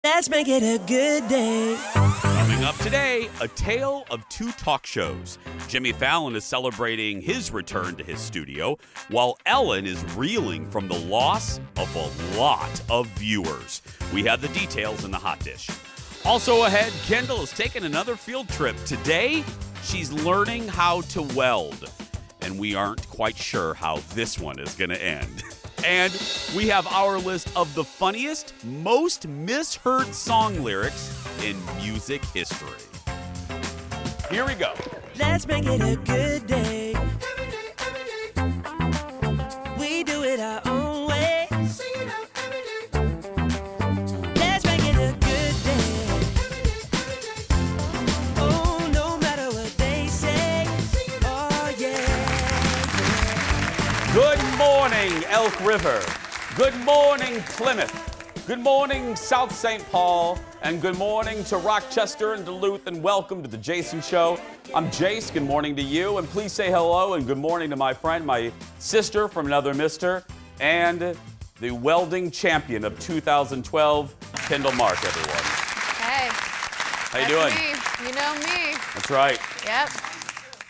Let's make it a good day. Coming up today, a tale of two talk shows. Jimmy Fallon is celebrating his return to his studio, while Ellen is reeling from the loss of a lot of viewers. We have the details in the hot dish. Also ahead, Kendall is taking another field trip. Today, she's learning how to weld. And we aren't quite sure how this one is going to end. And we have our list of the funniest, most misheard song lyrics in music history. Here we go. Let's make it a good day. We do it our own way. Let's make it a good day. Oh, no matter what they say. Oh, yeah. Good morning, Elk River. Good morning, Plymouth. Good morning, South St. Paul. And good morning to Rochester and Duluth. And welcome to The Jason Show. I'm Jace. Good morning to you. And please say hello and good morning to my friend, my sister from another mister, and the welding champion of 2012, Kendall Mark, everyone. Hey. How you doing? Me. You know me. That's right. Yep.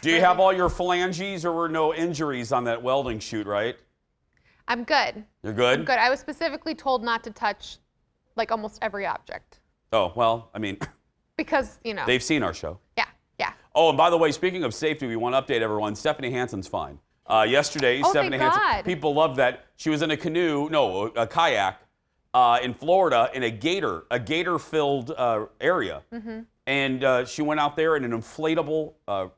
Do you have all your phalanges, or were no injuries on that welding shoot, right? I'm good. You're good? I'm good. I was specifically told not to touch, like, almost every object. Oh, well, I mean, because, you know. they've seen our show. Yeah. Oh, and by the way, speaking of safety, we want to update everyone. Stephanie Hansen's fine. Yesterday, Stephanie thank Hansen, God. people loved that. She was in a kayak in Florida in a gator-filled area. Mm-hmm. And she went out there in an inflatable a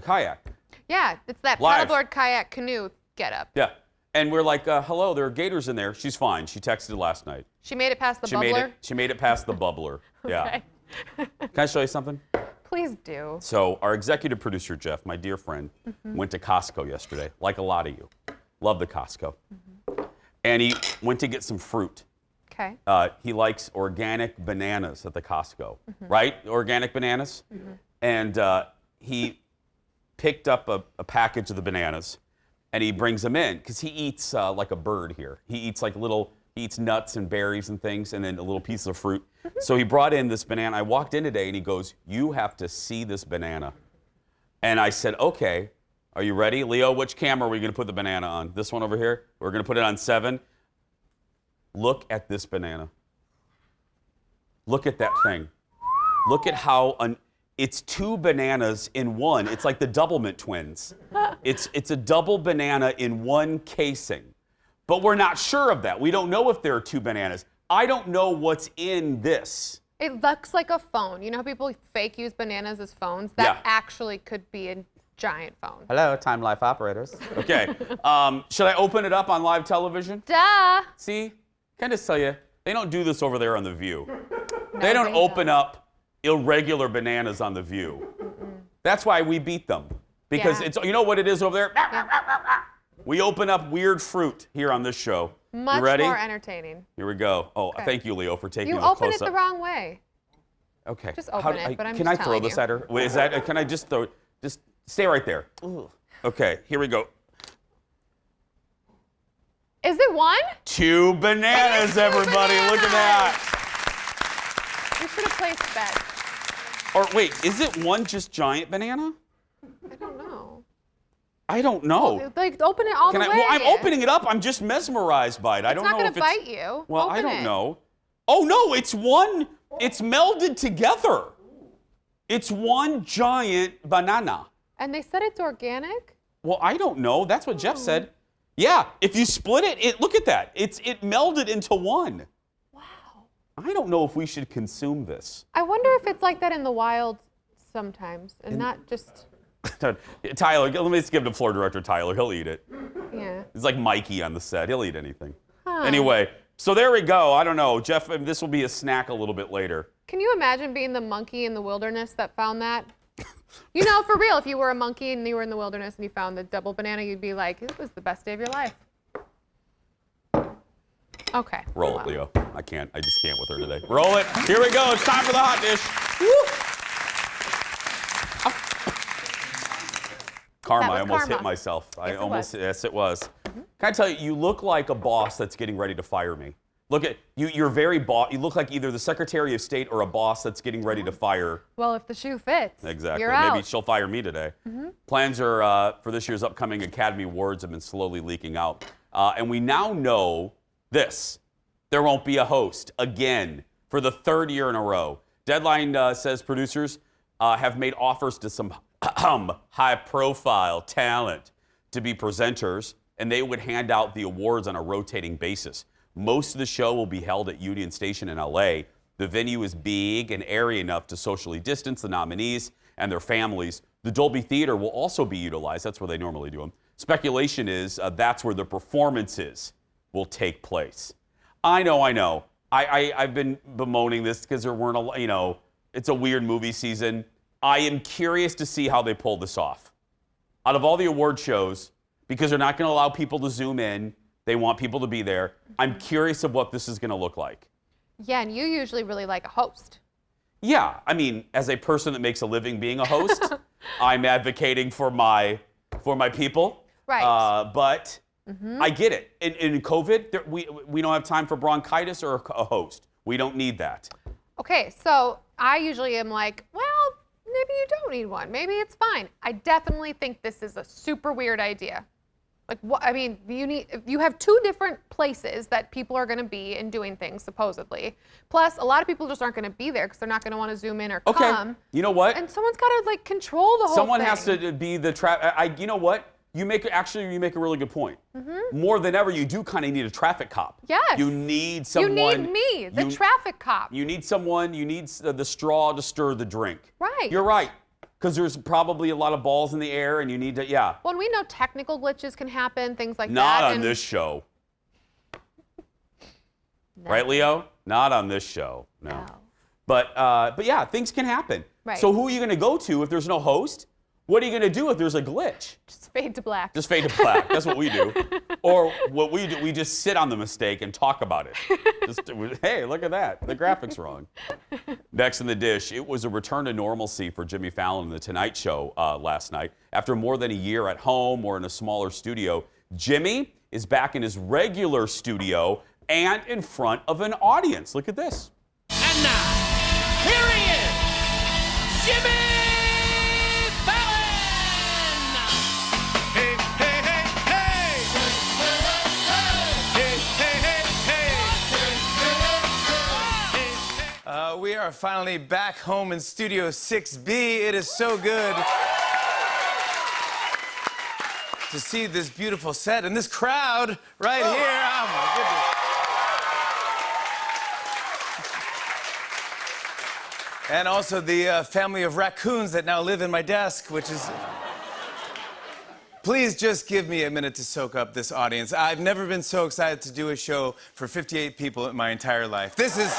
kayak. Yeah, it's that Live. paddleboard kayak canoe getup. Yeah. And we're like, hello, there are gators in there. She's fine. She texted last night. She made it past the bubbler? She made it past the bubbler. Yeah. Okay. Can I show you something? Please do. So our executive producer, Jeff, my dear friend, went to Costco yesterday, like a lot of you. Love the Costco. And he went to get some fruit. Okay. He likes organic bananas at the Costco, right? Organic bananas. And he picked up a package of the bananas, and he brings them in because he eats like a bird here. He eats he eats nuts and berries and things, and then a little piece of fruit. So he brought in this banana. I walked in today, and he goes, "You have to see this banana." And I said, "Okay, are you ready, Leo? Which camera are we going to put the banana on? This one over here? We're going to put it on 7. Look at this banana. Look at that thing. Look at how it's 2 bananas in one. It's like the Doublemint twins. It's a double banana in one casing. But we're not sure of that. We don't know if there are 2 bananas. I don't know what's in this. It looks like a phone. You know how people fake use bananas as phones? That actually could be a giant phone. Hello, Time Life operators. Okay. Should I open it up on live television? Duh. See? Can I just tell you, they don't do this over there on The View. No, they don't open up irregular bananas on The View. That's why we beat them. Because it's, you know what it is over there? Yeah. We open up weird fruit here on this show. Much you ready? more entertaining. Here we go. Oh, Okay. Thank you, Leo, for taking You a open close it up. the wrong way. Okay. Just open it, but I'm Can just I throw telling this you. at her? Wait, can I just throw it? Just stay right there. Ooh. Okay, here we go. Is it 1? 2 bananas, everybody. Look at that. We should have placed bets. Or wait, is it 1 just giant banana? I don't know. I don't know. Like, open it all the way. Well, I'm opening it up. I'm just mesmerized by it. I don't know if it's not going to bite you. Well, open I don't it. know. Oh, no, it's 1. It's melded together. It's 1 giant banana. And they said it's organic? Well, I don't know. That's what Jeff said. Yeah, if you split it, look at that. It melded into 1. Wow. I don't know if we should consume this. I wonder if it's like that in the wild sometimes and not just... Tyler, let me just give it to floor director Tyler. He'll eat it. Yeah. He's like Mikey on the set. He'll eat anything. Huh. Anyway, so there we go. I don't know. Jeff, this will be a snack a little bit later. Can you imagine being the monkey in the wilderness that found that? You know, for real, if you were a monkey and you were in the wilderness and you found the double banana, you'd be like, it was the best day of your life. Okay. Roll it, Leo. I just can't with her today. Roll it. Here we go. It's time for the hot dish. Woo. Karma, I almost hit myself. Yes, Yes, it was. Can I tell you, you look like a boss that's getting ready to fire me. Look at you. You're very You look like either the Secretary of State or a boss that's getting ready to fire. Well, if the shoe fits, Exactly. you're out. Maybe she'll fire me today. Plans are for this year's upcoming Academy Awards have been slowly leaking out, and we now know this: there won't be a host again for the third year in a row. Deadline says producers have made offers to some high-profile talent to be presenters, and they would hand out the awards on a rotating basis. Most of the show will be held at Union Station in LA. The venue is big and airy enough to socially distance the nominees and their families. The Dolby Theater will also be utilized. That's where they normally do them. Speculation is that's where the performances will take place. I know. I've been bemoaning this because there weren't it's a weird movie season. I am curious to see how they pull this off. Out of all the award shows, because they're not going to allow people to zoom in, they want people to be there. I'm curious of what this is going to look like. Yeah, and you usually really like a host. Yeah, I mean, as a person that makes a living being a host, I'm advocating for my people. Right. But I get it. In COVID, we don't have time for bronchitis or a host. We don't need that. Okay, so I usually am like, well, maybe you don't need one. Maybe it's fine. I definitely think this is a super weird idea. Like, what? I mean, you have two different places that people are going to be and doing things, supposedly. Plus, a lot of people just aren't going to be there because they're not going to want to zoom in or come. You know what? And someone's got to, like, control the whole Someone thing. has to be the you know what? You make a really good point. More than ever, you do kind of need a traffic cop. Yes. You need someone. You need me, the traffic cop. You need someone. You need the straw to stir the drink. Right. You're right. Because there's probably a lot of balls in the air, and you need to, yeah. Well, and we know technical glitches can happen, things like that. Not on this show. No. Right, Leo? Not on this show. No. But yeah, things can happen. Right. So who are you going to go to if there's no host? What are you going to do if there's a glitch? Just fade to black. Just fade to black. That's what we do. Or what we do, we just sit on the mistake and talk about it. Hey, look at that. The graphic's wrong. Next in the dish, it was a return to normalcy for Jimmy Fallon and The Tonight Show last night. After more than a year at home or in a smaller studio, Jimmy is back in his regular studio and in front of an audience. Look at this. And now, here he is, Jimmy Fallon! Hey, hey, hey, hey! Hey, hey, hey, hey! We are finally back home in Studio 6B. It is so good to see this beautiful set and this crowd right here. Oh, my goodness. And also the family of raccoons that now live in my desk, which is... Please just give me a minute to soak up this audience. I've never been so excited to do a show for 58 people in my entire life. This is...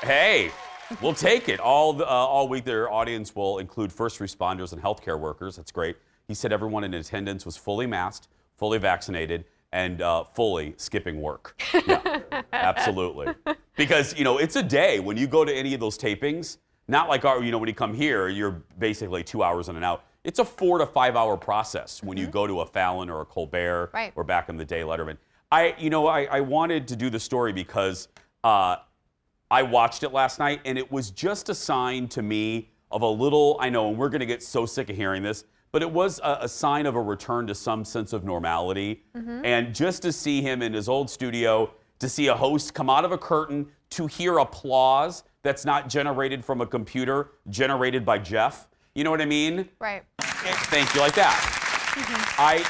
Hey, we'll take it. All week, their audience will include first responders and healthcare workers. That's great. He said everyone in attendance was fully masked, fully vaccinated, and fully skipping work. Yeah, absolutely. Because, it's a day when you go to any of those tapings, not like when you come here, you're basically 2 hours in and out. It's a 4 to 5 hour process when you go to a Fallon or a Colbert or back in the day, Letterman. I wanted to do the story because I watched it last night, and it was just a sign to me of a little, I know, and we're going to get so sick of hearing this, but it was a sign of a return to some sense of normality. And just to see him in his old studio, to see a host come out of a curtain, to hear applause that's not generated from a computer, generated by Jeff. You know what I mean? Right. Thank you, like that.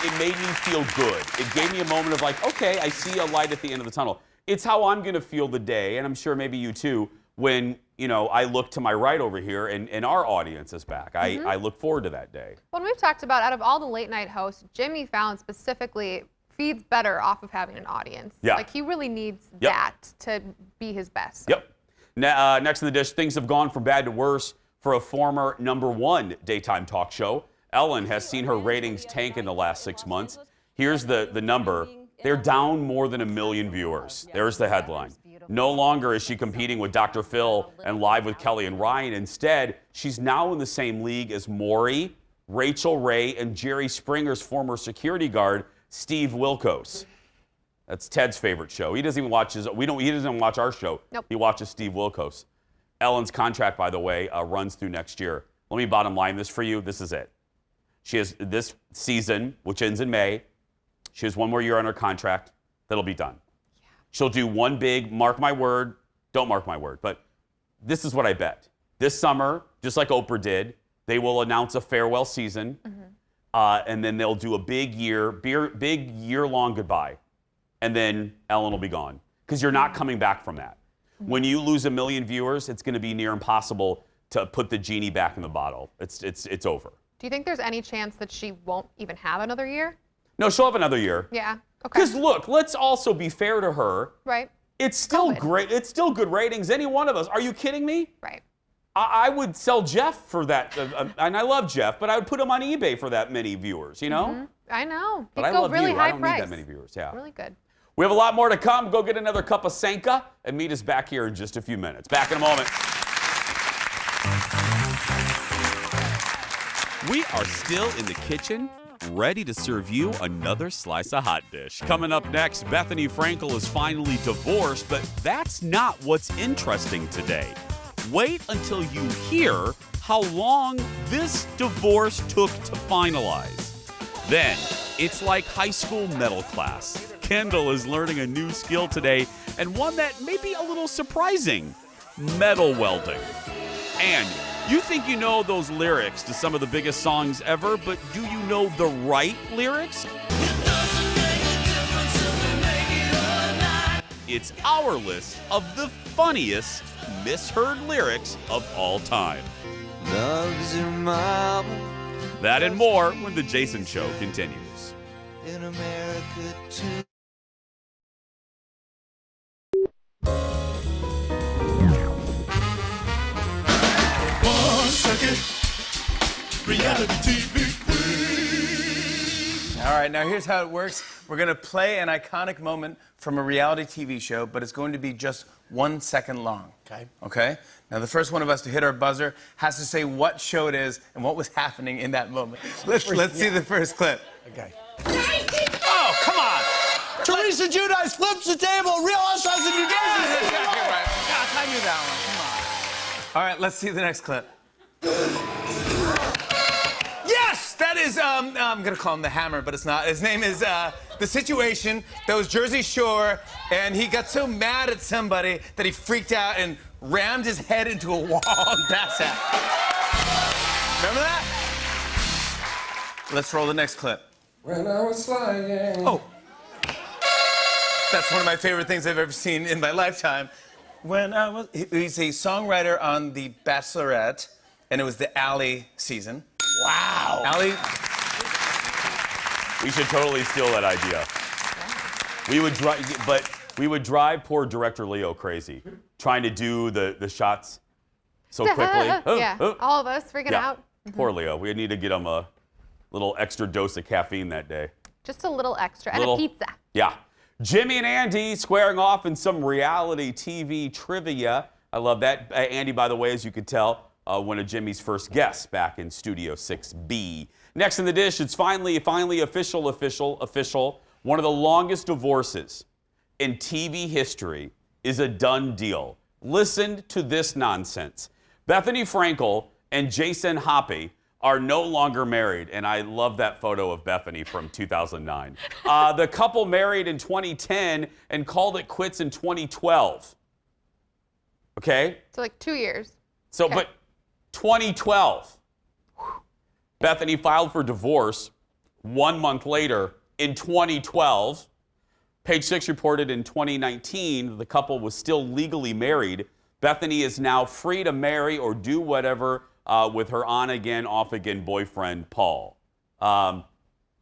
It made me feel good. It gave me a moment of like, okay, I see a light at the end of the tunnel. It's how I'm going to feel the day, and I'm sure maybe you too, when I look to my right over here and our audience is back. I look forward to that day. When we've talked about, out of all the late night hosts, Jimmy Fallon specifically feeds better off of having an audience. Yeah. Like, he really needs that to be his best. Yep. Next in the dish, things have gone from bad to worse for a former #1 daytime talk show. Ellen has seen her ratings tank in the last 6 months. Here's the number. They're down more than 1 million viewers. There's the headline. No longer is she competing with Dr. Phil and Live with Kelly and Ryan. Instead, she's now in the same league as Maury, Rachel Ray, and Jerry Springer's former security guard, Steve Wilkos. That's Ted's favorite show. He doesn't even watch he doesn't watch our show. Nope. He watches Steve Wilkos. Ellen's contract, by the way, runs through next year. Let me bottom line this for you. This is it. She has this season, which ends in May. She has one more year on her contract. That'll be done. Yeah. She'll do one big, mark my word, don't mark my word, but this is what I bet. This summer, just like Oprah did, they will announce a farewell season, and then they'll do a big year-long goodbye. And then Ellen will be gone. Because you're not coming back from that. When you lose 1 million viewers, it's going to be near impossible to put the genie back in the bottle. It's over. Do you think there's any chance that she won't even have another year? No, she'll have another year. Yeah. Okay. Because look, let's also be fair to her. Right. It's still COVID. great. It's still good ratings. Any one of us. Are you kidding me? Right. I would sell Jeff for that, and I love Jeff, but I would put him on eBay for that many viewers. You know. I know. But You I go love really you. high I don't price. need that many viewers. Yeah. Really good. We have a lot more to come. Go get another cup of Sanka and meet us back here in just a few minutes. Back in a moment. We are still in the kitchen, ready to serve you another slice of hot dish. Coming up next, Bethany Frankel is finally divorced, but that's not what's interesting today. Wait until you hear how long this divorce took to finalize. Then, it's like high school metal class. Kendall is learning a new skill today, and one that may be a little surprising: metal welding. And you think you know those lyrics to some of the biggest songs ever, but do you know the right lyrics? It's our list of the funniest misheard lyrics of all time. Loves your mama That and more when The Jason Show continues. in America too. Reality TV. All right, now here's how it works. We're going to play an iconic moment from a reality TV show, but it's going to be just 1 second long. Okay? Now, the first one of us to hit our buzzer has to say what show it is and what was happening in that moment. Let's see the first clip. Okay. Oh, come on! Teresa Giudice flips the table. Real Housewives of New Jersey. Exactly right. Gosh, I knew that one. Come on. All right, let's see the next clip. Yes! That is, I'm gonna call him the Hammer, but it's not. His name is, The Situation. That was Jersey Shore, and he got so mad at somebody that he freaked out and rammed his head into a wall and passed out. Remember that? Let's roll the next clip. When I was flying. Oh. That's one of my favorite things I've ever seen in my lifetime. He's a songwriter on The Bachelorette, and it was the Allie season. Wow. Allie, We should totally steal that idea. We would drive poor director Leo crazy, trying to do the shots so quickly. Yeah, all of us freaking out. Poor Leo. We need to get him a little extra dose of caffeine that day. Just a little extra. And Little- a pizza. Yeah. Jimmy and Andy squaring off in some reality TV trivia. I love that. Andy, by the way, as you could tell, one of Jimmy's first guests back in Studio 6B. Next in the dish, it's finally official. One of the longest divorces in TV history is a done deal. Listen to this nonsense. Bethany Frankel and Jason Hoppy are no longer married, and I love that photo of Bethany from 2009. The couple married in 2010 and called it quits in 2012. Okay? So like 2 years. So, Okay. but 2012, Bethany filed for divorce 1 month later in 2012. Page 6 reported in 2019 the couple was still legally married. Bethany is now free to marry or do whatever with her on-again, off-again boyfriend, Paul.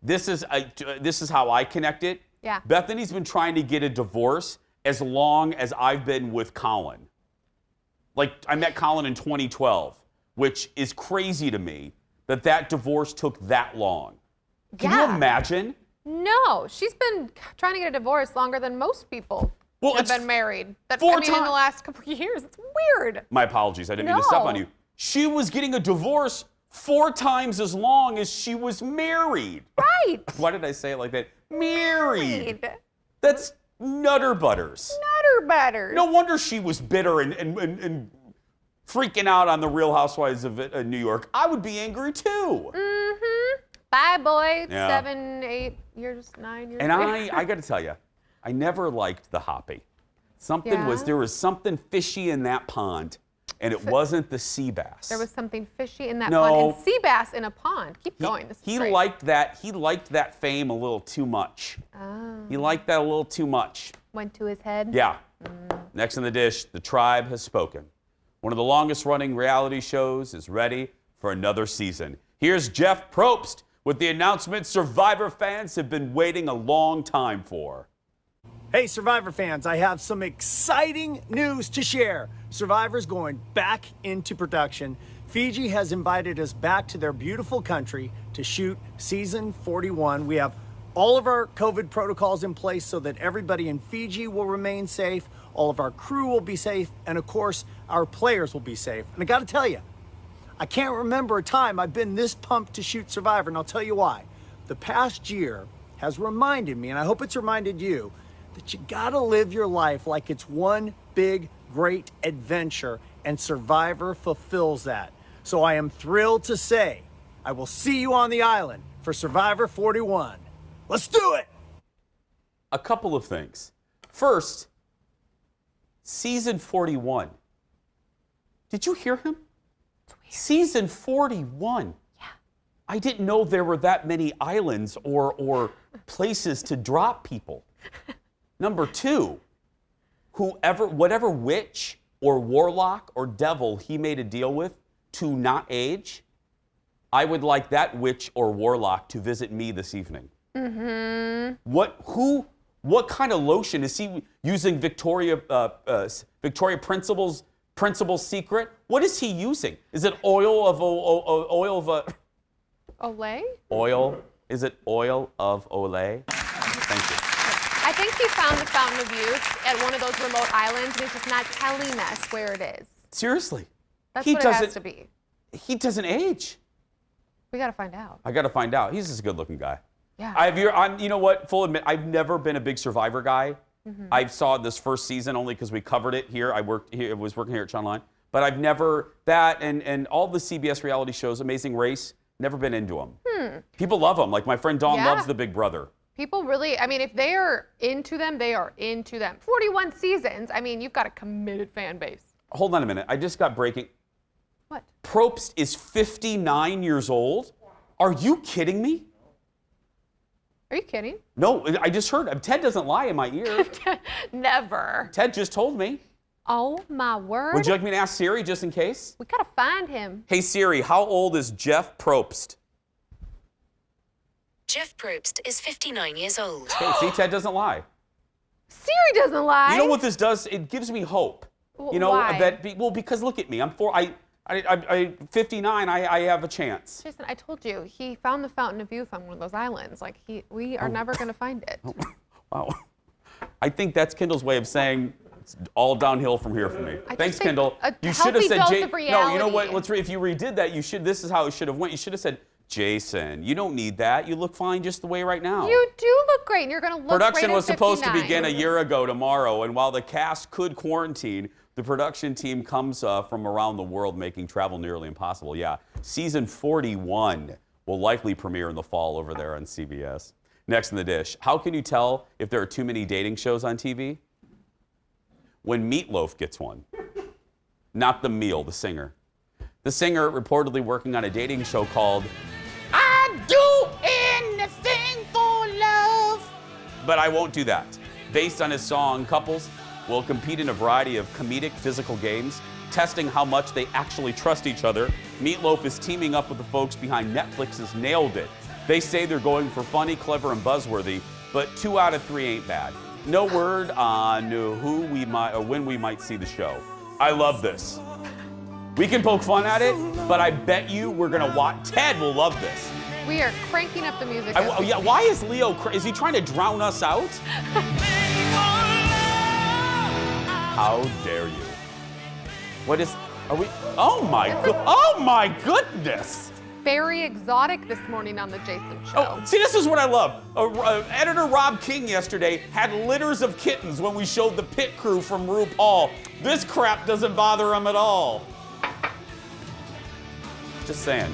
This is how I connect it. Yeah. Bethany's been trying to get a divorce as long as I've been with Colin. Like, I met Colin in 2012, which is crazy to me that divorce took that long. Can you imagine? No, she's been trying to get a divorce longer than most people have it's been married. In 4 the last couple of years. It's weird. My apologies. I didn't mean to step on you. She was getting a divorce 4 times as long as she was married. Right. Why did I say it like that? Married. Married. That's Nutter butters. Nutter butters. No wonder she was bitter and freaking out on the Real Housewives of New York. I would be angry too. Mm-hmm. Bye, boy. Yeah. 7, 8 years, 9 years. And I got to tell you, I never liked the Hoppy. There was something fishy in that pond, and it wasn't the sea bass. There was something fishy in that pond. And sea bass in a pond. Keep going. This is great. Liked that. He liked that fame a little too much. Oh. He liked that a little too much. Went to his head. Yeah. Next on the dish, the tribe has spoken. One of the longest running reality shows is ready for another season. Here's Jeff Probst with the announcement Survivor fans have been waiting a long time for. Hey, Survivor fans, I have some exciting news to share. Survivor's going back into production. Fiji has invited us back to their beautiful country to shoot season 41. We have all of our COVID protocols in place so that everybody in Fiji will remain safe, all of our crew will be safe, and of course, our players will be safe. And I gotta tell you, I can't remember a time I've been this pumped to shoot Survivor, and I'll tell you why. The past year has reminded me, and I hope it's reminded you, that you gotta live your life like it's one big, great adventure, and Survivor fulfills that. So I am thrilled to say, I will see you on the island for Survivor 41. Let's do it! A couple of things. First, season 41. Did you hear him? Season 41. Yeah. I didn't know there were that many islands or places to drop people. Number two, whatever witch or warlock or devil he made a deal with to not age, I would like that witch or warlock to visit me this evening. Mm-hmm. What kind of lotion is he using? Victoria Principal's secret? What is he using? Is it oil of Olay? Oil? Is it oil of Olay? Thank you. I think he found the fountain of youth at one of those remote islands, and he's just not telling us where it is. Seriously. That's what it has to be. He doesn't age. We gotta find out. I gotta find out. He's just a good-looking guy. Yeah. You know what? Full admit, I've never been a big Survivor guy. Mm-hmm. I saw this first season only because we covered it here. I was working here at Channel 9. But I've never, and all the CBS reality shows, Amazing Race, never been into them. People love them. Like my friend Dawn loves The Big Brother. People really, I mean, if they are into them, they are into them. 41 seasons, I mean, you've got a committed fan base. Hold on a minute. I just got breaking. What? Probst is 59 years old? Are you kidding me? Are you kidding? No, I just heard. Ted doesn't lie in my ear. Never. Ted just told me. Oh, my word. Would you like me to ask Siri just in case? We gotta find him. Hey, Siri, how old is Jeff Probst? Jeff Probst is 59 years old. Hey, see, Ted doesn't lie. Siri doesn't lie. You know what this does? It gives me hope. You know why? Because look at me. I'm 59. I have a chance. Jason, I told you, he found the fountain of youth on one of those islands. Like, we are never gonna find it. Wow. I think that's Kendall's way of saying it's all downhill from here for me. Thanks, Kendall. You should have said no. You know what? If you redid that, you should. This is how it should have went. You should have said, Jason, you don't need that. You look fine just the way right now. You do look great, and you're gonna look great Production at was supposed to 59. begin a year ago tomorrow, and while the cast could quarantine, the production team comes from around the world, making travel nearly impossible. Yeah, season 41 will likely premiere in the fall over there on CBS. Next in the dish, how can you tell if there are too many dating shows on TV? When Meatloaf gets one. Not the meal, the singer. The singer reportedly working on a dating show called I Do Anything for Love. But I won't do that. Based on his song, couples will compete in a variety of comedic physical games, testing how much they actually trust each other. Meatloaf is teaming up with the folks behind Netflix's Nailed It. They say they're going for funny, clever, and buzzworthy, but 2 out of 3 ain't bad. No word on who we might or when we might see the show. I love this. We can poke fun at it, but I bet you we're gonna watch. Ted will love this. We are cranking up the music. Yeah, why is Leo? Is he trying to drown us out? How dare you? What is? Are we? Oh my goodness! very exotic this morning on the Jason Show. Oh, see, this is what I love. Editor Rob King yesterday had litters of kittens when we showed the pit crew from RuPaul. This crap doesn't bother him at all. Just saying.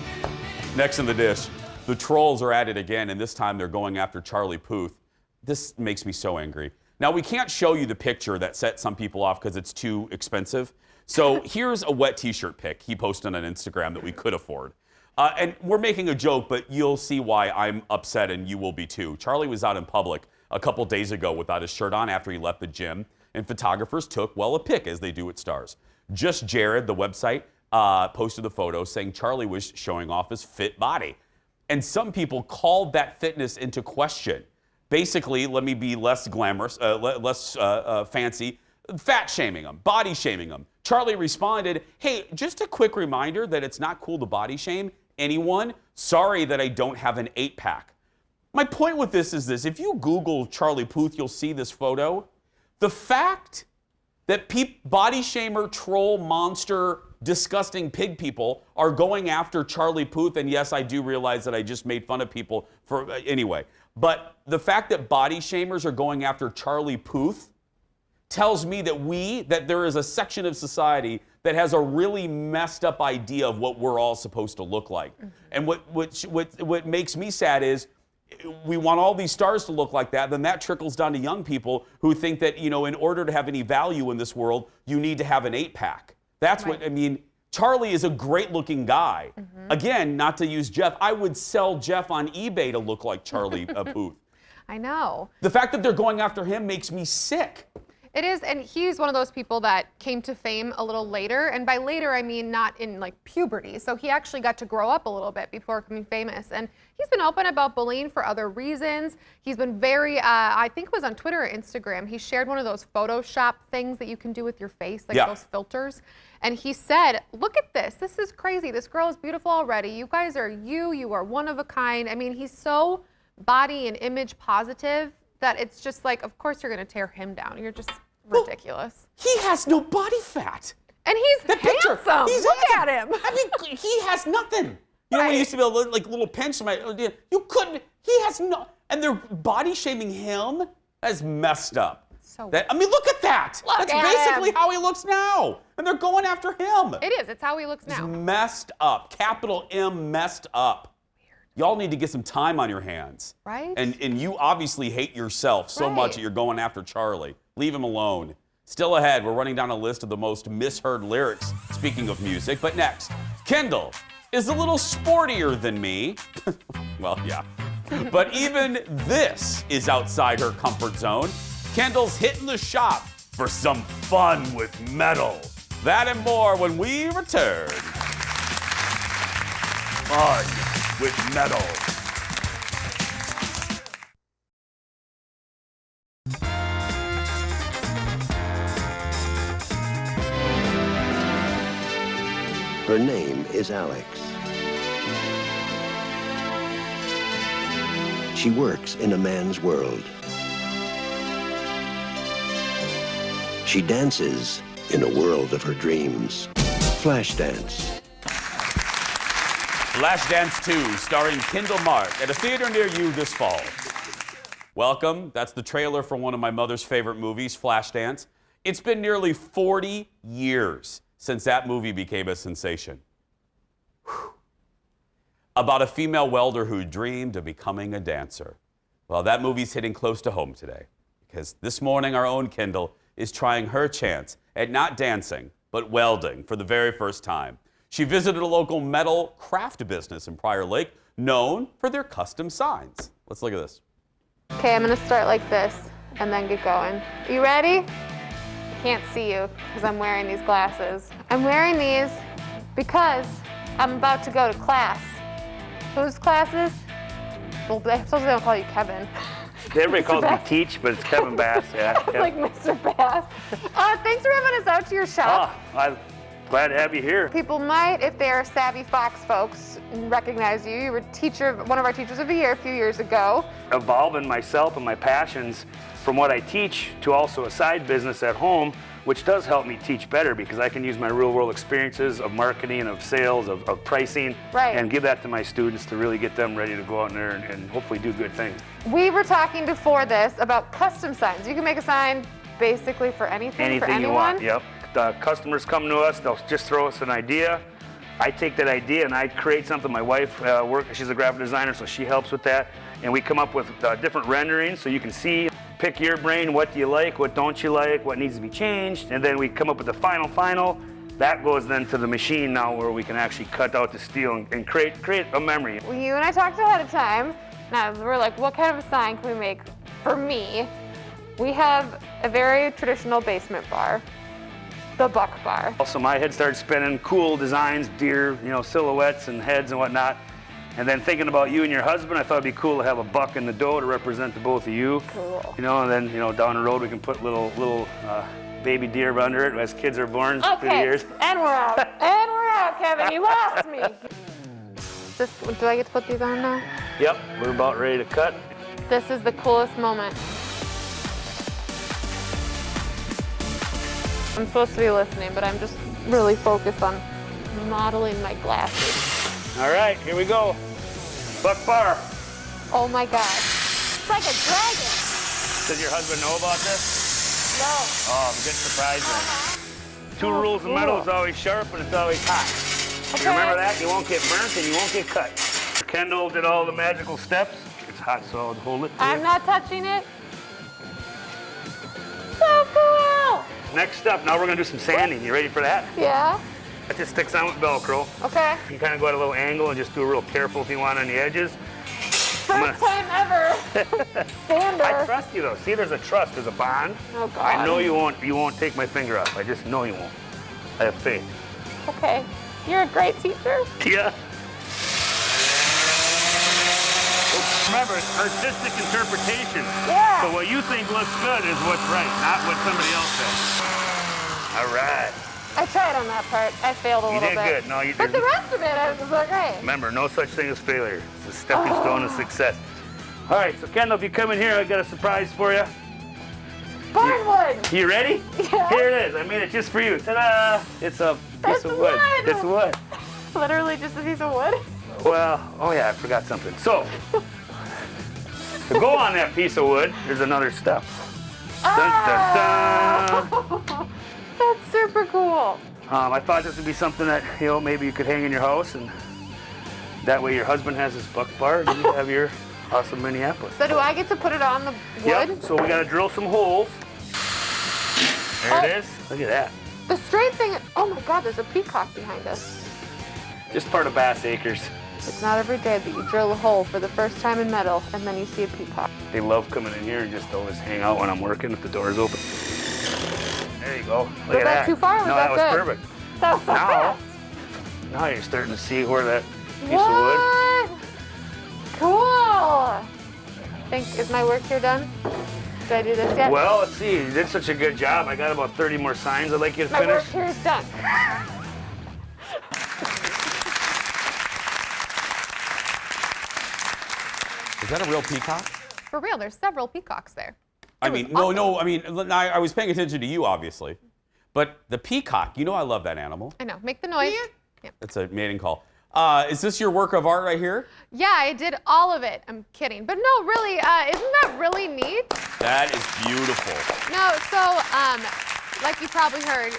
Next in the dish, the trolls are at it again, and this time they're going after Charlie Puth. This makes me so angry. Now, we can't show you the picture that set some people off because it's too expensive. So here's a wet t-shirt pic he posted on Instagram that we could afford. And we're making a joke, but you'll see why I'm upset and you will be too. Charlie was out in public a couple days ago without his shirt on after he left the gym, and photographers took, well, a pic as they do at Stars. Just Jared, the website, posted the photo saying Charlie was showing off his fit body. And some people called that fitness into question. Basically, let me be less glamorous, less fancy, fat shaming him, body shaming him. Charlie responded, hey, just a quick reminder that it's not cool to body shame anyone. Sorry that I don't have an 8-pack. My point with this is this. If you Google Charlie Puth, you'll see this photo. The fact that body shamer, troll, monster, disgusting pig people are going after Charlie Puth, and yes, I do realize that I just made fun of people for anyway. But the fact that body shamers are going after Charlie Puth tells me that there is a section of society that has a really messed up idea of what we're all supposed to look like. Mm-hmm. And what makes me sad is we want all these stars to look like that, then that trickles down to young people who think that, in order to have any value in this world, you need to have an 8-pack. That's right. What I mean. Charlie is a great-looking guy. Mm-hmm. Again, not to use Jeff, I would sell Jeff on eBay to look like Charlie Puth. I know. The fact that they're going after him makes me sick. It is, and he's one of those people that came to fame a little later, and by later I mean not in like puberty. So he actually got to grow up a little bit before becoming famous, and he's been open about bullying for other reasons. He's been very, I think it was on Twitter or Instagram, he shared one of those Photoshop things that you can do with your face, like those filters. And he said, look at this. This is crazy. This girl is beautiful already. You guys are you are one of a kind. I mean, he's so body and image positive that it's just like, of course you're going to tear him down. You're just ridiculous. He has no body fat. And he's handsome. Look at him. I mean, he has nothing. You know, when he used to be like little pinch, you couldn't, he has no, and they're body shaming him. That's messed up. So I mean, look at that. That's basically how he looks now. And they're going after him. It is. It's how he looks now. It's messed up. Capital M messed up. Weird. Y'all need to get some time on your hands. Right? And you obviously hate yourself so much that you're going after Charlie. Leave him alone. Still ahead, we're running down a list of the most misheard lyrics, speaking of music. But next, Kendall is a little sportier than me. Well, yeah. But even this is outside her comfort zone. Kendall's hitting the shop for some fun with metal. That and more when we return. Fun with metal. Her name is Alex. She works in a man's world. She dances in a world of her dreams. Flashdance. Flashdance 2, starring Kendall Mark, at a theater near you this fall. Welcome. That's the trailer for one of my mother's favorite movies, Flashdance. It's been nearly 40 years since that movie became a sensation. Whew. About a female welder who dreamed of becoming a dancer. Well, that movie's hitting close to home today, because this morning our own Kendall is trying her chance at not dancing, but welding for the very first time. She visited a local metal craft business in Prior Lake, known for their custom signs. Let's look at this. Okay, I'm gonna start like this and then get going. Are you ready? I can't see you because I'm wearing these glasses. I'm wearing these because I'm about to go to class. Whose classes? Well, I suppose they don't call you Kevin. Everybody calls me Teach, but it's Kevin Bass. Yeah. It's like Mr. Bass. Thanks for having us out to your shop. I'm glad to have you here. People might, if they're savvy Fox folks, recognize you. You were one of our teachers of the year a few years ago. Evolving myself and my passions from what I teach to also a side business at home which does help me teach better because I can use my real-world experiences of marketing, of sales, of pricing, Right. and give that to my students to really get them ready to go out there and hopefully do good things. We were talking before this about custom signs. You can make a sign basically for anything, for Anything you anyone. want, yep. The customers come to us, they'll just throw us an idea. I take that idea and I create something. My wife she's a graphic designer, so she helps with that. And we come up with different renderings so you can see, pick your brain, what do you like, what don't you like, what needs to be changed. And then we come up with the final. That goes then to the machine now where we can actually cut out the steel and create a memory. Well, you and I talked ahead of time. Now we're like, what kind of a sign can we make for me? We have a very traditional basement bar, the Buck Bar. Also, my head started spinning, cool designs, deer, silhouettes and heads and whatnot. And then thinking about you and your husband, I thought it'd be cool to have a buck in the dough to represent the both of you. Cool. And then down the road we can put little baby deer under it as kids are born through the years. And we're out. And we're out, Kevin. You lost me. Do I get to put these on now? Yep, we're about ready to cut. This is the coolest moment. I'm supposed to be listening, but I'm just really focused on modeling my glasses. All right, here we go. Buck bar. Oh my gosh. It's like a dragon. Does your husband know about this? No. Oh, good surprise then. Two rules of metal: it's always sharp and it's always hot. Okay. Remember that? You won't get burnt and you won't get cut. Kendall did all the magical steps. It's hot, so I'll hold it. I'm not touching it. So cool. Next up, now we're gonna do some sanding. You ready for that? Yeah. That just sticks on with Velcro. Okay. You kind of go at a little angle and just do a real careful if you want on the edges. First time ever. Sander. I trust you though. See, there's a trust, there's a bond. Oh God. I know you won't take my finger off. I just know you won't. I have faith. Okay. You're a great teacher. Yeah. Remember, it's artistic interpretation. Yeah. So what you think looks good is what's right, not what somebody else says. All right. I tried on that part. I failed a You little did bit. good. No, you But did. the rest of it, I was like, great. Remember, no such thing as failure. It's a stepping stone to success. All right, so Kendall, if you come in here, I got a surprise for you. Barnwood. You ready? Yeah. Here it is. I made it just for you. Ta-da! It's a piece It's of wood. wood. It's wood. Literally just a piece of wood. Well, oh yeah, I forgot something. So, to go on that piece of wood, there's another step. Dun, dun, dun. That's super cool. I thought this would be something that, maybe you could hang in your house, and that way your husband has his buck bar, and you have your awesome Minneapolis. So do I get to put it on the wood? Yep, so we gotta drill some holes. There it is. Look at that. The straight thing, oh my God, there's a peacock behind us. Just part of Bass Acres. It's not every day that you drill a hole for the first time in metal and then you see a peacock. They love coming in here and just always hang out when I'm working if the door's open. There you go. Look Was at that that. too far or was No, that that was good? perfect. That was so Now, fast. now you're starting to see where that piece What? of wood. Cool. Is my work here done? Did I do this yet? Well, let's see. You did such a good job. I got about 30 more signs I'd like you to my work finish. here is done. Is that a real peacock? For real, there's several peacocks there. I It was mean, no, awesome. no. I mean, I was paying attention to you, obviously, but the peacock. I love that animal. I know. Make the noise. Yeah. It's a mating call. Is this your work of art right here? Yeah, I did all of it. I'm kidding. But no, really, isn't that really neat? That is beautiful. No, so, like you probably heard,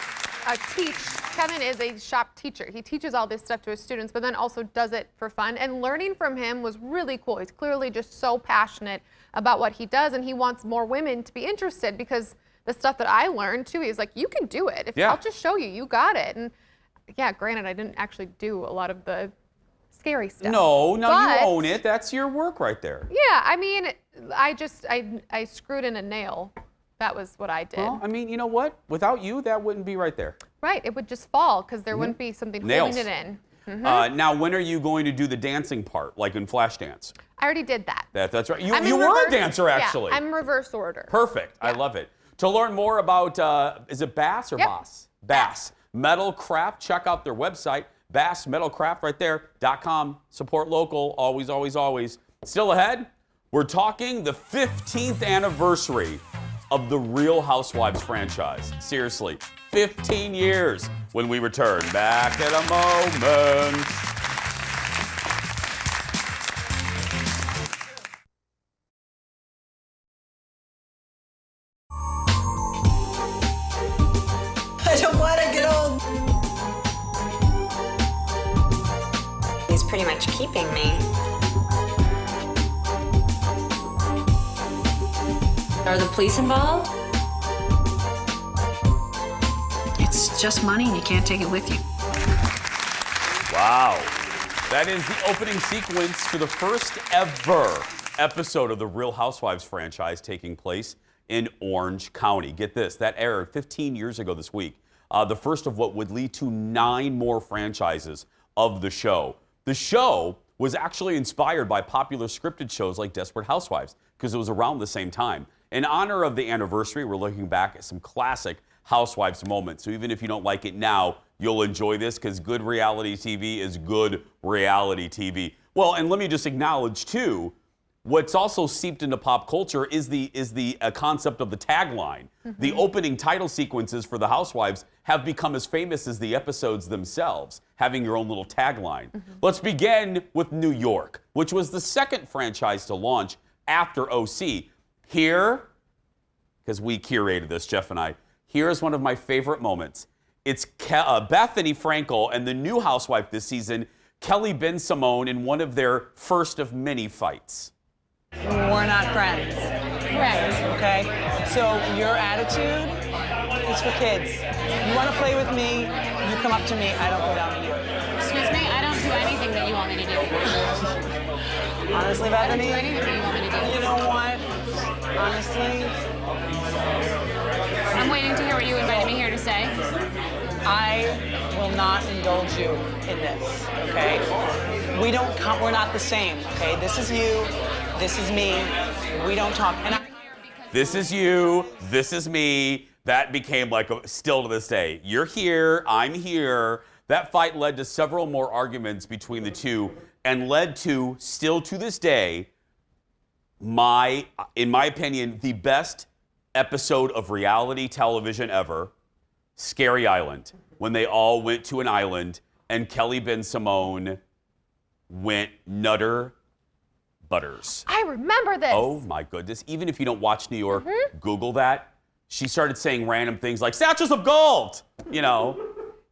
Kevin is a shop teacher. He teaches all this stuff to his students, but then also does it for fun. And learning from him was really cool. He's clearly just so passionate about what he does, and he wants more women to be interested because the stuff that I learned too, he's like, you can do it. Yeah. I'll just show you, you got it. And yeah, granted, I didn't actually do a lot of the scary stuff. No, you but- own it. That's your work right there. Yeah, I mean, I screwed in a nail. That was what I did. Well, I mean, you know what? Without you, that wouldn't be right there. Right, it would just fall because there wouldn't be something Nails. holding it in. Now, when are you going to do the dancing part, like in Flashdance? I already did that. That's right. I'm in You were a reverse- dancer, actually. Yeah, I'm reverse order. Perfect. I love it. To learn more about, is it Bass or Yep. Boss? Bass. Metal Craft. Check out their website, Bass Metal Craft, right there, .com. Support local, always, always, always. Still ahead, we're talking the 15th anniversary of the Real Housewives franchise. Seriously, 15 years when we return. Back in a moment. I don't want to get old. He's pretty much keeping me. Are the police involved? It's just money and you can't take it with you. Wow. That is the opening sequence for the first ever episode of the Real Housewives franchise taking place in Orange County. Get this, that aired 15 years ago this week. The first of what would lead to 9 more franchises of the show. The show was actually inspired by popular scripted shows like Desperate Housewives because it was around the same time. In honor of the anniversary, we're looking back at some classic Housewives moments. So even if you don't like it now, you'll enjoy this because good reality TV is good reality TV. Well, and let me just acknowledge too, what's also seeped into pop culture is the concept of the tagline. The opening title sequences for the Housewives have become as famous as the episodes themselves, having your own little tagline. Let's begin with New York, which was the second franchise to launch after OC. Here, because we curated this, Jeff and I, here's one of my favorite moments. It's Bethany Frankel and the new housewife this season, Kelly Ben Simone, in one of their first of many fights. We're not friends. Correct. Okay? So your attitude is for kids. You want to play with me, you come up to me, I don't go down to you. Excuse me, I don't do anything that you want me to do. Honestly, Bethany, I don't do anything that you want me to do. you know what? Honestly, I'm waiting to hear what you invited me here to say. I will not indulge you in this, okay? We're not the same, okay? This is you, this is me, we don't talk. And This is you, this is me. That became like still to this day. You're here, I'm here. That fight led to several more arguments between the two and led to, still to this day, in my opinion, the best episode of reality television ever, Scary Island, when they all went to an island and Kelly Ben Simone went nutter butters. I remember this. Oh my goodness. Even if you don't watch New York, Google that. She started saying random things like satchels of gold, you know,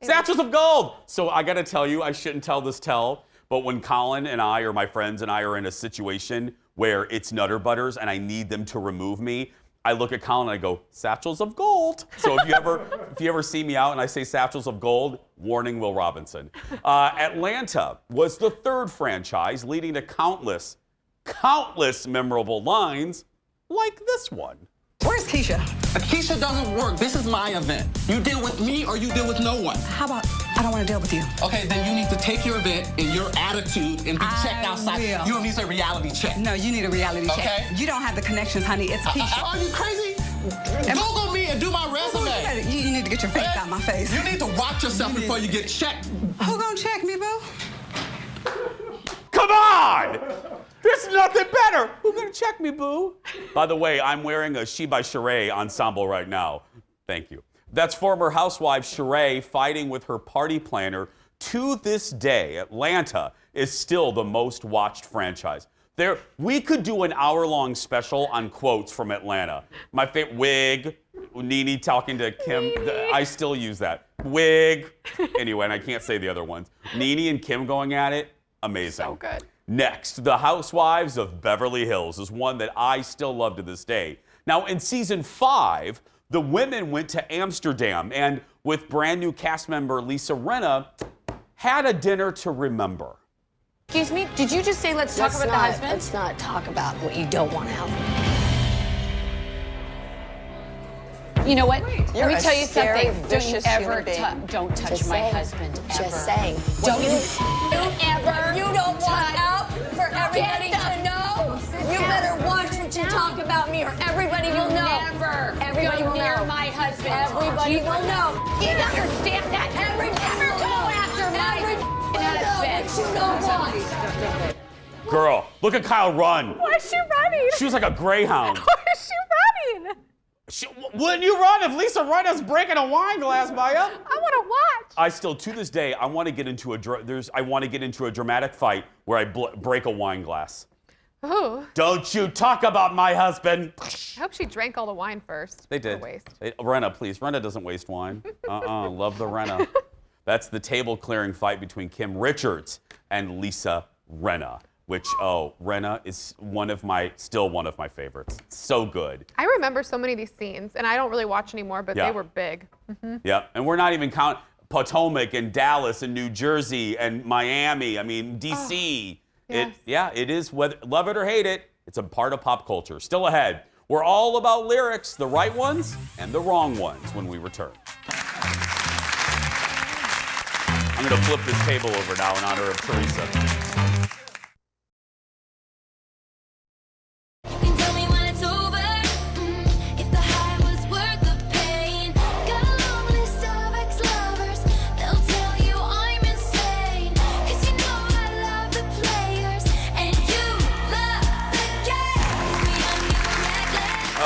satchels of gold. So I got to tell you, I shouldn't tell this tale, but when Colin and I or my friends and I are in a situation where it's nutter butters and I need them to remove me, I look at Colin and I go, satchels of gold. So if you ever see me out and I say satchels of gold, warning, Will Robinson. Atlanta was the third franchise, leading to countless memorable lines like this one. Where's Keisha? Keisha doesn't work. This is my event. You deal with me or you deal with no one. How about I don't want to deal with you? Okay, then you need to take your event and your attitude and be checked outside. Will. You need a reality check. No, you need a reality check. You don't have the connections, honey. It's Keisha. Are you crazy? Google me and do my resume. You need to get your face out my face. You need to watch yourself before you get checked. Who gonna check me, boo? Come on! There's nothing better. Who's gonna check me, boo? By the way, I'm wearing a She by Sheree ensemble right now. Thank you. That's former housewife Sheree fighting with her party planner. To this day, Atlanta is still the most watched franchise. We could do an hour-long special on quotes from Atlanta. My favorite, wig, Nene talking to Kim. I still use that. Wig. Anyway, and I can't say the other ones. Nene and Kim going at it, amazing. So good. Next, The Housewives of Beverly Hills is one that I still love to this day. Now, in season 5, the women went to Amsterdam and, with brand new cast member Lisa Rinna, had a dinner to remember. Excuse me, did you just say let's talk about the husband? Let's not talk about what you don't want to have. You know what? You're Let me a tell you scary, something. Don't you vicious ever human being. don't touch Just my saying. husband ever. Just saying. Don't you ever. You don't want out for everybody to know. You better watch what you talk about me, or everybody will know. Never. Everybody go will near know. my husband. Everybody will know. You understand that? Everybody Never will go know. after my husband. But you don't want. Girl, look at Kyle run. Why is she running? She was like a greyhound. Why is she running? Wouldn't you run if Lisa Rinna's breaking a wine glass by you? I want to watch. I still, to this day, I want to get into a dramatic fight where I break a wine glass. Ooh. Don't you talk about my husband. I hope she drank all the wine first. They did. Waste. Renna, please. Renna doesn't waste wine. Love the Renna. That's the table clearing fight between Kim Richards and Lisa Rinna, which, Renna is still one of my favorites. So good. I remember so many of these scenes, and I don't really watch anymore, but Yeah. they were big. Yeah, and we're not even counting Potomac and Dallas and New Jersey and Miami. I mean, D.C. Yes. It is, whether love it or hate it, it's a part of pop culture. Still ahead, we're all about lyrics, the right ones and the wrong ones when we return. I'm going to flip this table over now in honor of Teresa.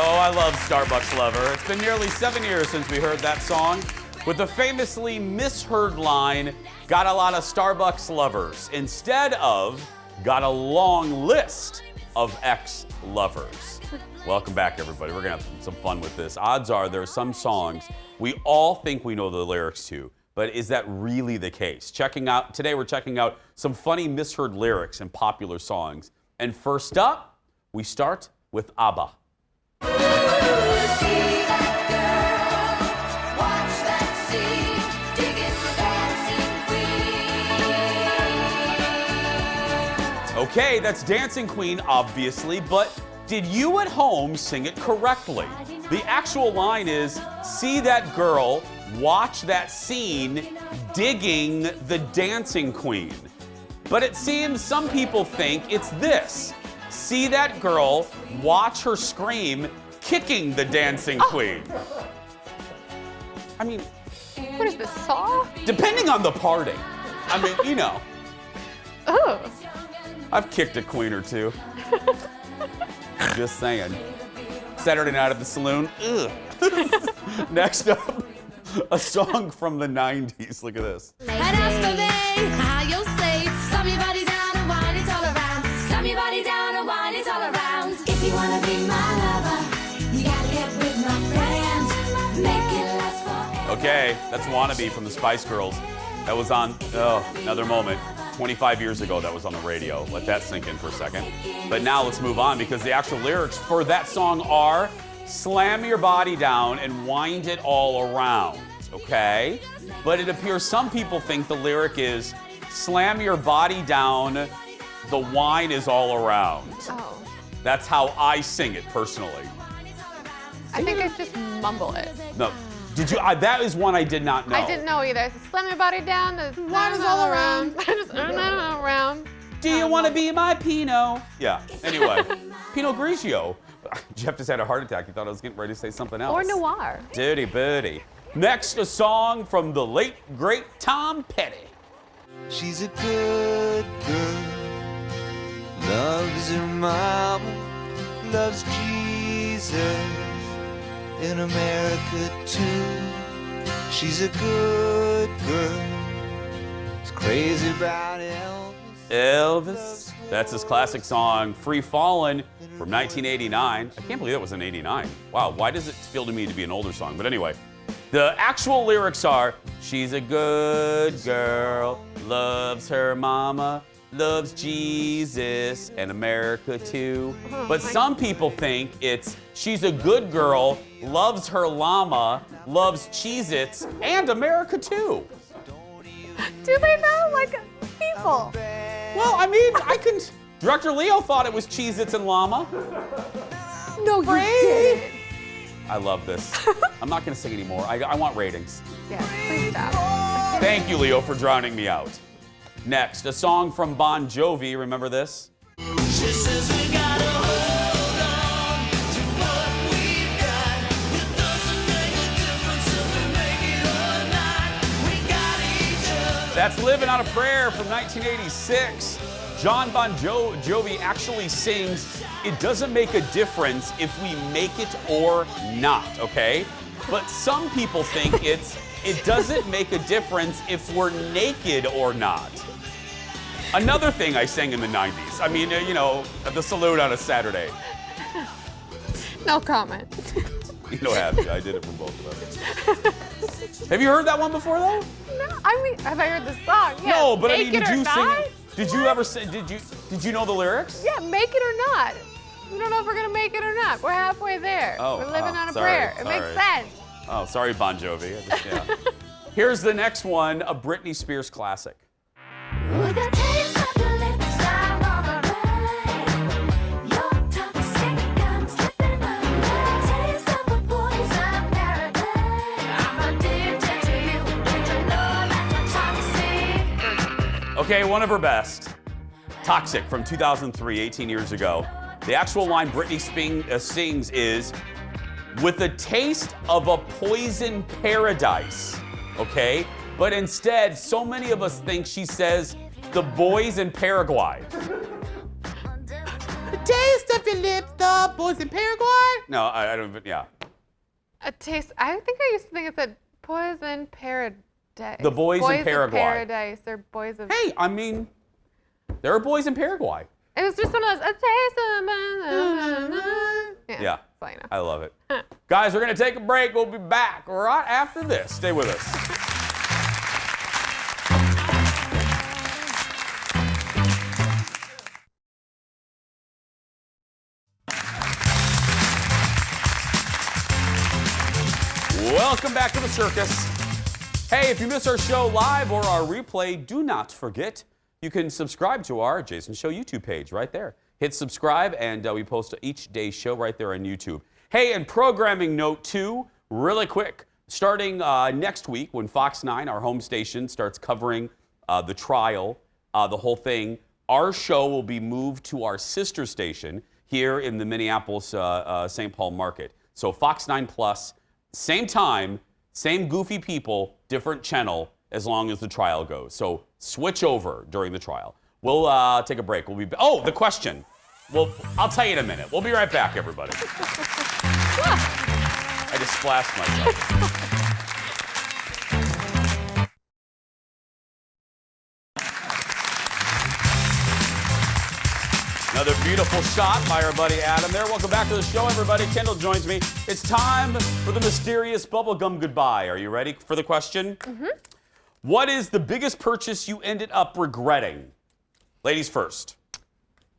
Oh, I love Starbucks Lover. It's been nearly 7 years since we heard that song with the famously misheard line, got a lot of Starbucks lovers, instead of got a long list of ex-lovers. Welcome back, everybody. We're going to have some fun with this. Odds are there are some songs we all think we know the lyrics to, but is that really the case? Today we're checking out some funny misheard lyrics in popular songs. And first up, we start with Abba. Okay, that's Dancing Queen, obviously, but did you at home sing it correctly? The actual line is, see that girl, watch that scene, digging the Dancing Queen. But it seems some people think it's this. See that girl, watch her scream, kicking the Dancing Queen. I mean, what is this, Saw? Depending on the party. I mean, you know. Oh. I've kicked a queen or two. Just saying. Saturday night at the saloon. Ugh. Next up, a song from the 90s. Look at this. And as for me, how you'll say, slam your body down and wine it all around. Slam your body down and wine it all around. If you wanna be my lover, you gotta get with my friends. Make it last forever. Okay, that's Wannabe from the Spice Girls. That was on, another moment. 25 years ago, that was on the radio. Let that sink in for a second. But now let's move on, because the actual lyrics for that song are, slam your body down and wind it all around, okay? But it appears some people think the lyric is, slam your body down, the wine is all around. Oh. That's how I sing it personally. I think I just mumble it. No. Did you? That is one I did not know. I didn't know either. So slam your body down, the wine is all around. Just around. Do you want to be my Pinot? Yeah. Anyway, Pinot Grigio. Jeff just had a heart attack. He thought I was getting ready to say something else. Or noir. Dirty birdie. Next, a song from the late, great Tom Petty. She's a good girl, loves her mama, loves Jesus. In America too, she's a good girl. She's crazy about Elvis. That's his classic song, Free Fallin' from 1989. I can't believe that was in 89. Wow, why does it feel to me to be an older song? But anyway, the actual lyrics are, she's a good girl, loves her mama, loves Jesus and America too. But some people think it's, she's a good girl, loves her llama, loves Cheez-Its and America too. Do they know? Like, people. Well, I mean, Director Leo thought it was Cheez-Its and llama. No, you didn't. I love this. I'm not gonna sing anymore. I want ratings. Yeah, please stop. Thank you, Leo, for drowning me out. Next, a song from Bon Jovi. Remember this? She says we gotta hold on to what we've got. It doesn't make a difference if we make it or not. We got each other. That's Living on a Prayer from 1986. John Bon Jovi actually sings, "It doesn't make a difference if we make it or not," okay? But some people think it doesn't make a difference if we're naked or not. Another thing I sang in the 90s. I mean, you know, at the salute on a Saturday. No comment. You don't have to. I did it for both of us. Have you heard that one before, though? No, I mean, have I heard the song? Yes. No, but I mean, Make did it or you sing not? it? Did you ever say? Did you know the lyrics? Yeah, make it or not. We don't know if we're gonna make it or not. We're halfway there. Oh, we're living on a sorry, prayer. It makes sense. Oh, sorry, Bon Jovi. Yeah. Here's the next one, a Britney Spears classic. Okay, one of her best. Toxic from 2003, 18 years ago. The actual line Britney sings is, "With a taste of a poison paradise," okay? But instead, so many of us think she says, "the boys in Paraguay." The taste of your lips, the boys in Paraguay? No, I don't even, yeah. A taste. I think I used to think it said poison paradise. The boys in Paraguay. Of paradise. They're boys of. Hey, I mean, there are boys in Paraguay. It was just one of those. A taste of. Yeah, I love it. Guys, we're going to take a break. We'll be back right after this. Stay with us. Welcome back to the circus. Hey, if you miss our show live or our replay, do not forget, you can subscribe to our Jason Show YouTube page right there. Hit subscribe, and we post each day's show right there on YouTube. Hey, and programming note 2, really quick, starting next week when Fox 9, our home station, starts covering the trial, the whole thing, our show will be moved to our sister station here in the Minneapolis St. Paul market. So Fox 9 Plus, same time, same goofy people, different channel as long as the trial goes. So switch over during the trial. We'll take a break. We'll be oh, the question. Well, I'll tell you in a minute. We'll be right back, everybody. I just splashed myself. Another beautiful shot by our buddy Adam there. Welcome back to the show, everybody. Kendall joins me. It's time for the mysterious bubblegum goodbye. Are you ready for the question? Mm-hmm. What is the biggest purchase you ended up regretting? Ladies first.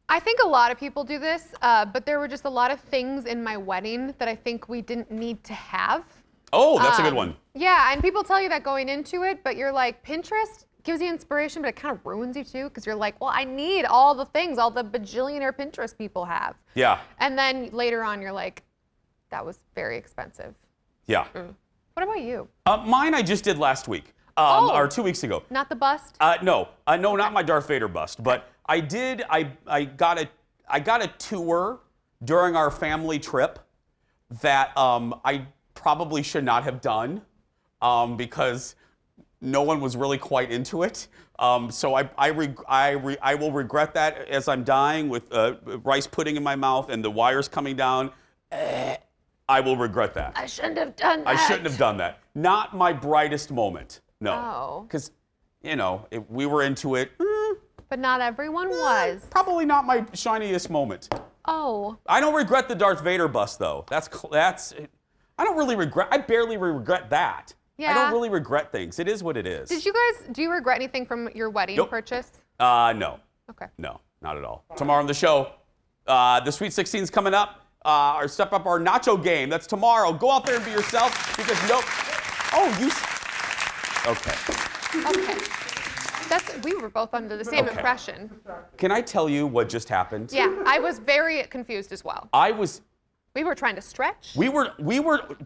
I think a lot of people do this, but there were just a lot of things in my wedding that I think we didn't need to have. Oh, that's a good one. Yeah, and people tell you that going into it, but you're like, Pinterest gives you inspiration, but it kind of ruins you too, because you're like, well, I need all the things all the bajillionaire Pinterest people have. Yeah. And then later on, you're like, that was very expensive. Yeah. What about you? Mine I just did last week, or 2 weeks ago. Not the bust? No, not my Darth Vader bust, but I did. I got a tour during our family trip that I probably should not have done because no one was really quite into it. So I will regret that as I'm dying with rice pudding in my mouth and the wires coming down. I will regret that. I shouldn't have done that. I shouldn't have done that. Not my brightest moment. No. Oh. Because, we were into it. But not everyone was. Probably not my shiniest moment. Oh. I don't regret the Darth Vader bust, though. That's. I don't really regret. I barely regret that. Yeah. I don't really regret things. It is what it is. Do you regret anything from your wedding purchase? No. Okay. No, not at all. Tomorrow on the show, the Sweet 16 is coming up. Our step up our nacho game. That's tomorrow. Go out there and be yourself because Okay. We were both under the same impression. Can I tell you what just happened? Yeah, I was very confused as well. We were trying to stretch. We were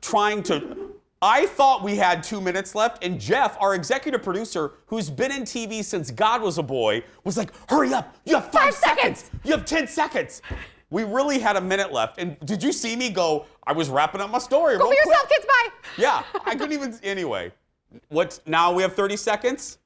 trying to. I thought we had 2 minutes left, and Jeff, our executive producer, who's been in TV since God was a boy, was like, hurry up, you have 5 seconds. You have 10 seconds. We really had a minute left, and did you see me go, I was wrapping up my story Go real for yourself, quick. kids, bye. Yeah, I couldn't even, anyway. Now we have 30 seconds?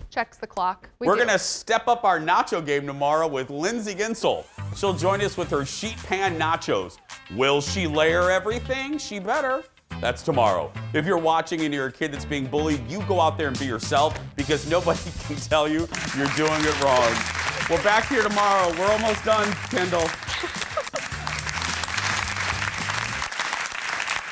checks the clock. We're do. going to step up our nacho game tomorrow with Lindsay Ginsel. She'll join us with her sheet pan nachos. Will she layer everything? She better. That's tomorrow. If you're watching and you're a kid that's being bullied, you go out there and be yourself because nobody can tell you you're doing it wrong. We're back here tomorrow. We're almost done, Kendall.